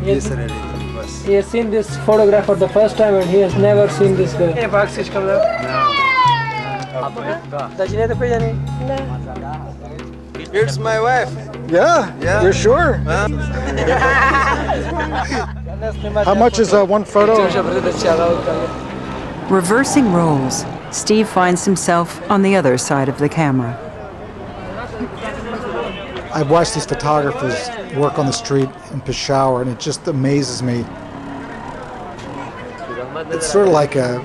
He has seen this photograph for the first time and he has never seen this girl. Here's my wife. Yeah? You're sure? How much is one photo? Reversing roles, Steve finds himself on the other side of the camera. I've watched these photographers work on the street in Peshawar, and it just amazes me. It's sort of like a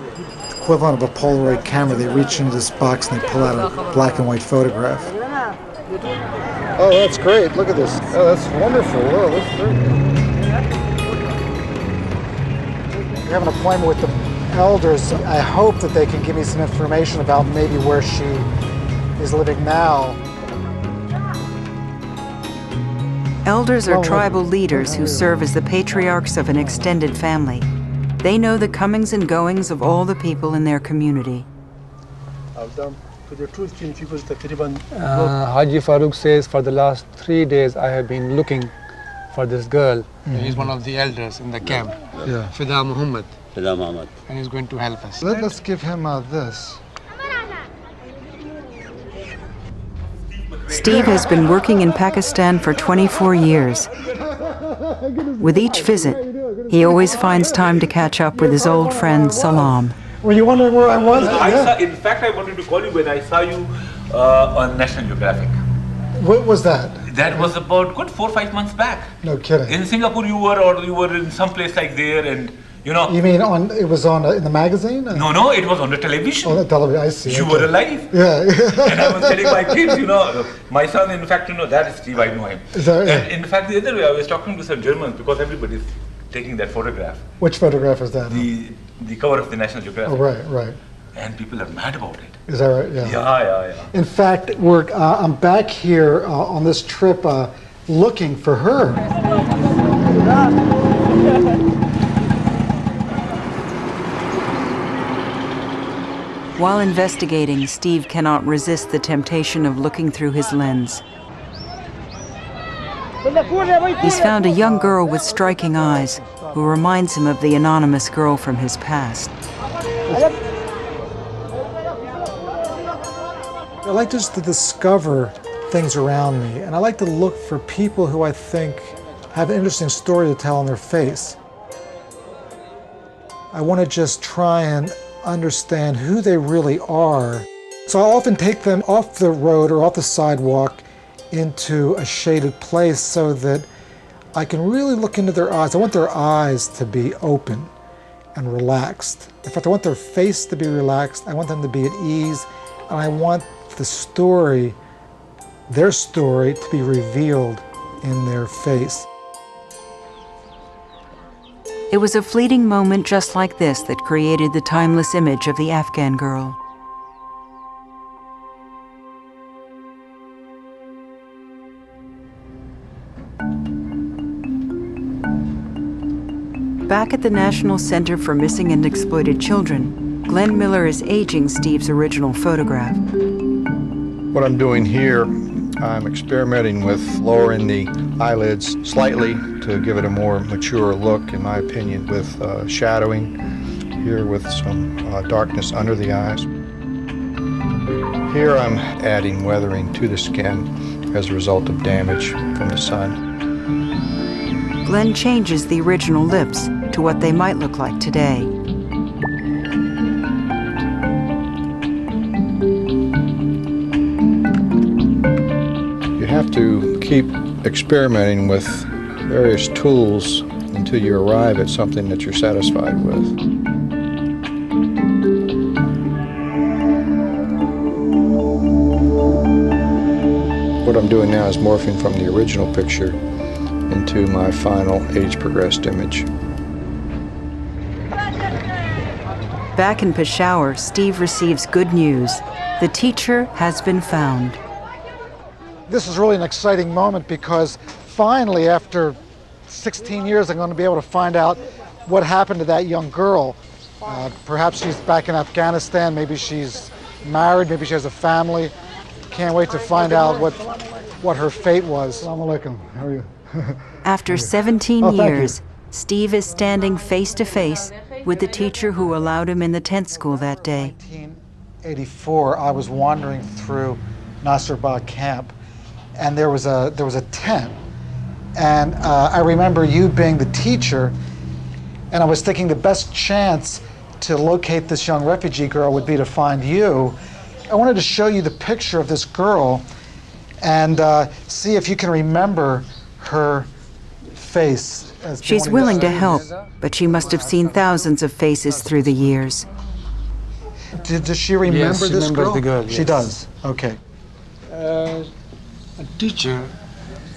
equivalent of a Polaroid camera. They reach into this box and they pull out a black and white photograph. Oh, that's great. Look at this. Oh, that's wonderful. Oh, that's great. We have an appointment with the elders. I hope that they can give me some information about maybe where she is living now. Elders are tribal leaders who serve as the patriarchs of an extended family. They know the comings and goings of all the people in their community. Haji Farooq says, for the last 3 days I have been looking for this girl. He's one of the elders in the camp. Yeah. Fida Muhammad. Fida Muhammad. And he's going to help us. Let's give him this. Steve has been working in Pakistan for 24 years. With each visit, he always finds time to catch up with his old friend Salam. Were you wondering where I was? In fact, I wanted to call you when I saw you on National Geographic. What was that? That was about good 4 or 5 months back. No kidding. In Singapore you were in some place like there, and you know. You mean it was on in the magazine? No, it was on the television. Oh, the television, I see. You were alive. Yeah. And I was telling my kids, my son, in fact, that is Steve, I know him. Is that, yeah. And in fact, the other way, I was talking to some Germans because everybody's taking that photograph. Which photograph is that? The cover of the National Geographic. Oh, right. And people are mad about it. Is that right? Yeah. Yeah. In fact, I'm back here on this trip looking for her. While investigating, Steve cannot resist the temptation of looking through his lens. He's found a young girl with striking eyes who reminds him of the anonymous girl from his past. I like just to discover things around me, and I like to look for people who I think have an interesting story to tell on their face. I want to just try and understand who they really are. So I often take them off the road or off the sidewalk into a shaded place so that I can really look into their eyes. I want their eyes to be open and relaxed. In fact, I want their face to be relaxed. I want them to be at ease. And I want the story, their story, to be revealed in their face. It was a fleeting moment just like this that created the timeless image of the Afghan girl. Back at the National Center for Missing and Exploited Children, Glenn Miller is aging Steve's original photograph. What I'm doing here, I'm experimenting with lowering the eyelids slightly to give it a more mature look, in my opinion, with shadowing here with some darkness under the eyes. Here I'm adding weathering to the skin as a result of damage from the sun. Glenn changes the original lips to what they might look like today. You have to keep experimenting with various tools until you arrive at something that you're satisfied with. What I'm doing now is morphing from the original picture into my final age-progressed image. Back in Peshawar, Steve receives good news. The teacher has been found. This is really an exciting moment because finally, after 16 years, I'm going to be able to find out what happened to that young girl. Perhaps she's back in Afghanistan, maybe she's married, maybe she has a family. Can't wait to find out what her fate was. Assalamu alaikum. How are you? After 17 years, Steve is standing face to face with the teacher who allowed him in the tent school that day. 1984, I was wandering through Nasrabad camp, and there was a tent, and I remember you being the teacher, and I was thinking the best chance to locate this young refugee girl would be to find you. I wanted to show you the picture of this girl and see if you can remember her face. She's willing to help, but she must have seen thousands of faces through the years. Does she remember Yes, she this remembers girl? the girl, She yes. does. Okay. A teacher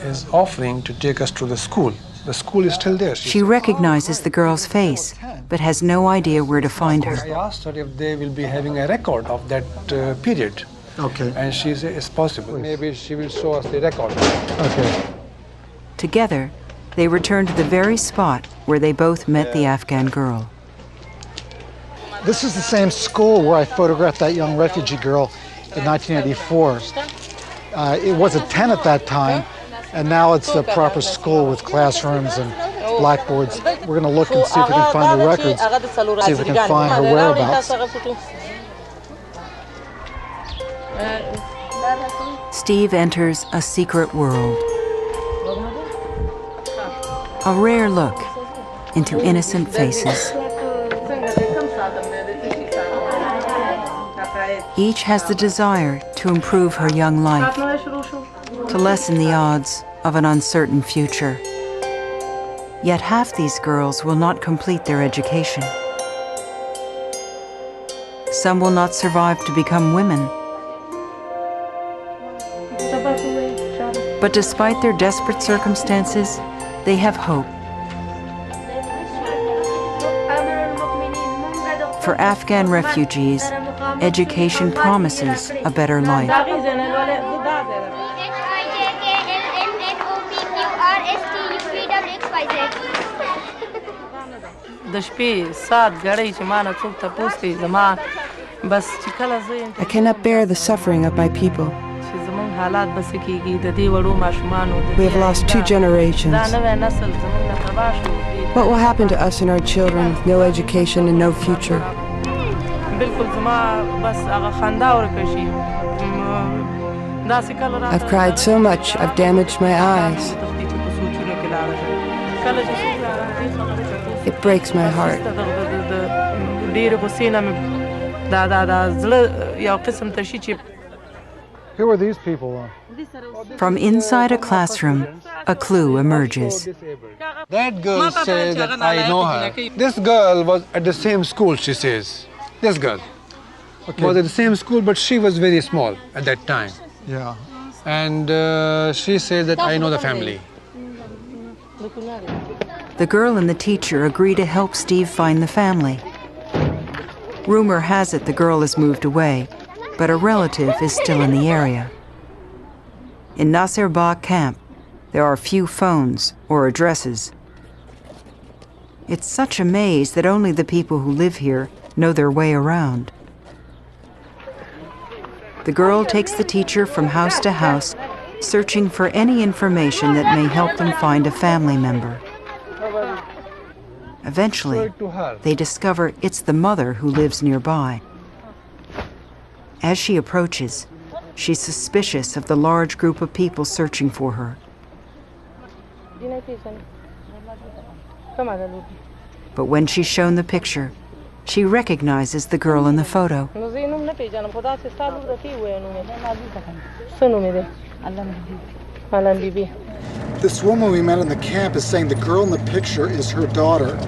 is offering to take us to the school. The school is still there. She recognizes the girl's face, but has no idea where to find her. I asked her if they will be having a record of that period. Okay. And she said it's possible. Maybe she will show us the record. Okay. Together, they return to the very spot where they both met the Afghan girl. This is the same school where I photographed that young refugee girl in 1984. It was a tent at that time, and now it's a proper school with classrooms and blackboards. We're going to look and see if we can find the records, see if we can find her whereabouts. Steve enters a secret world. A rare look into innocent faces. Each has the desire to improve her young life, to lessen the odds of an uncertain future. Yet half these girls will not complete their education. Some will not survive to become women. But despite their desperate circumstances, they have hope. For Afghan refugees, education promises a better life. I cannot bear the suffering of my people. We have lost 2 generations. What will happen to us and our children with no education and no future? I've cried so much, I've damaged my eyes. It breaks my heart. Who are these people? From inside a classroom, a clue emerges. That girl says that I know her. This girl was at the same school, she says. This girl was at the same school, but she was very small at that time. Yeah. And she said that I know the family. The girl and the teacher agree to help Steve find the family. Rumor has it the girl has moved away, but a relative is still in the area. In Nasrabad camp, there are few phones or addresses. It's such a maze that only the people who live here know their way around. The girl takes the teacher from house to house, searching for any information that may help them find a family member. Eventually, they discover it's the mother who lives nearby. As she approaches, she's suspicious of the large group of people searching for her. But when she's shown the picture, she recognizes the girl in the photo. This woman we met in the camp is saying the girl in the picture is her daughter.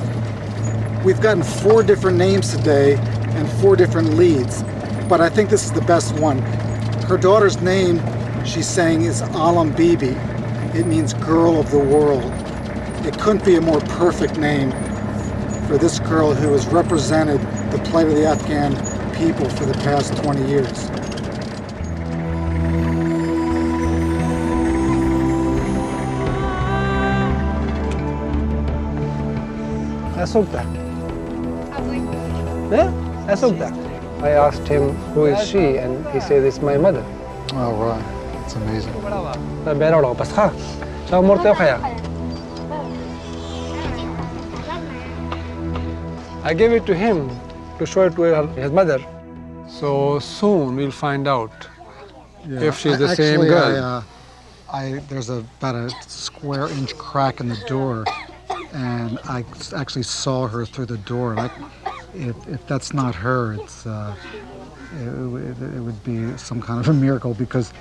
We've gotten 4 different names today and 4 different leads, but I think this is the best one. Her daughter's name, she's saying, is Alam Bibi. It means girl of the world. It couldn't be a more perfect name for this girl who has represented the plight of the Afghan people for the past 20 years. I asked him, who is she? And he said, it's my mother. Oh, right. It's amazing. I gave it to him to show it to his mother. So soon we'll find out if she's the same girl. There's about a square-inch crack in the door, and I actually saw her through the door. And if that's not her, it would be some kind of a miracle, because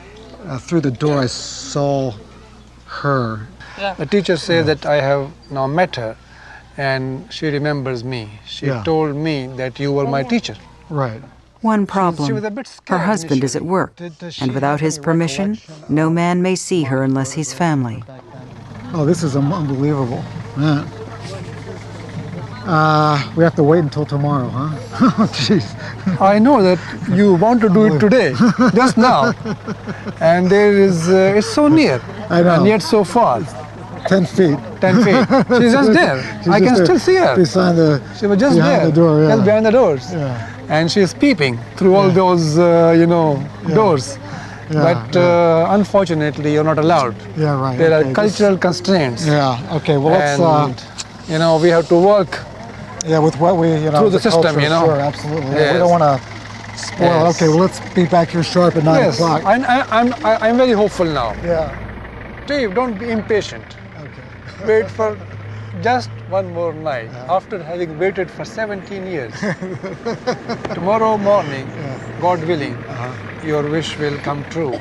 through the door I saw her. The teacher says that I have now met her, and she remembers me. She told me that you were my teacher. Right. One problem, her husband is at work, and without his permission, no man may see her unless he's family. Oh, this is unbelievable. Yeah. We have to wait until tomorrow, huh? Oh, jeez. I know that you want to do it today, just now. And it's so near, I know. and yet so far. 10 feet. 10 feet. She's just there. I can still see her. She was just there, the door, just behind the doors. Yeah. And she's peeping through all those, doors. But unfortunately, you're not allowed. Yeah, right. There are cultural constraints. Yeah. Okay. Well, let's. We have to work. Yeah, with what we, through the system, culture, Sure, absolutely. Yeah, we don't want to spoil. Yes. Okay. Well, let's be back here sharp at 9 o'clock. I'm very hopeful now. Yeah. Steve, don't be impatient. Okay. Wait for just one more night, after having waited for 17 years. Tomorrow morning, God willing, your wish will come true.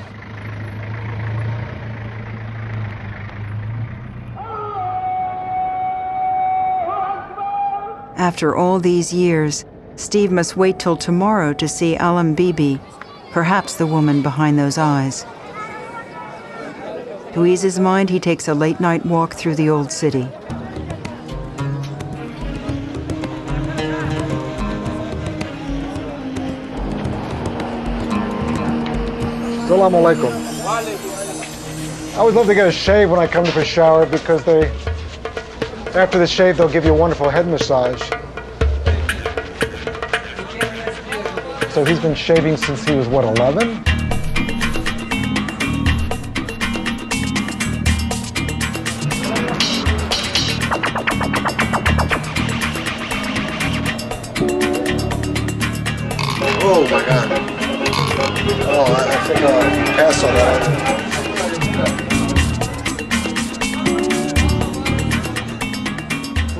After all these years, Steve must wait till tomorrow to see Alam Bibi, perhaps the woman behind those eyes. To ease his mind, he takes a late-night walk through the old city. Assalamu alaikum. I always love to get a shave when I come to Peshawar, because after the shave, they'll give you a wonderful head massage. So he's been shaving since he was, what, 11? Oh my God. Oh, I think I'll pass on that.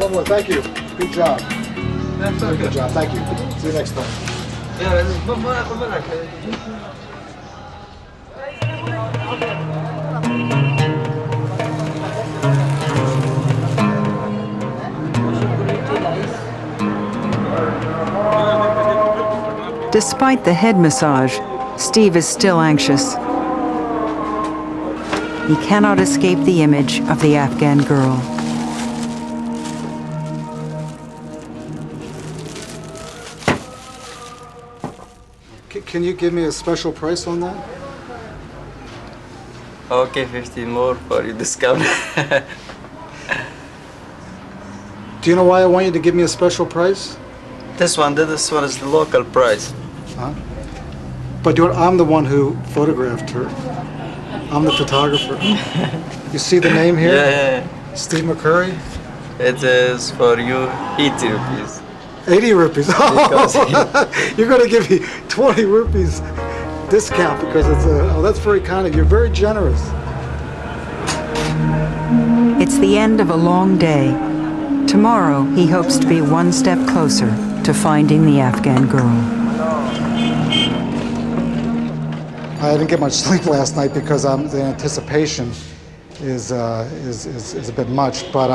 Lovely, thank you. Good job. Very good job. Thank you. See you next time. Despite the head massage, Steve is still anxious. He cannot escape the image of the Afghan girl. Can you give me a special price on that? Okay, 50 more for you discount. Do you know why I want you to give me a special price? This one is the local price. Huh? But I'm the one who photographed her. I'm the photographer. You see the name here? Yeah. Steve McCurry? It is for you 80 rupees. 80 rupees. Oh, you're going to give me 20 rupees discount because it's that's very kind of you. Very generous. It's the end of a long day. Tomorrow, he hopes to be one step closer to finding the Afghan girl. I didn't get much sleep last night because the anticipation is a bit much, but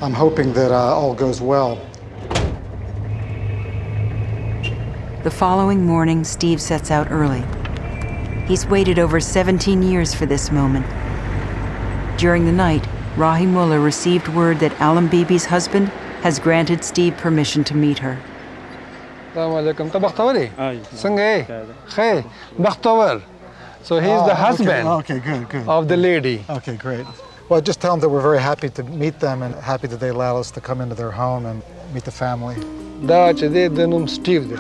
I'm hoping that all goes well. The following morning, Steve sets out early. He's waited over 17 years for this moment. During the night, Rahimullah received word that Alam Bibi's husband has granted Steve permission to meet her. So he's the husband good. of the lady. Okay, great. Well, just tell them that we're very happy to meet them and happy that they allowed us to come into their home and meet the family. Steve.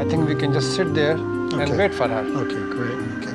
I think we can just sit there and wait for her. Okay, great. Okay.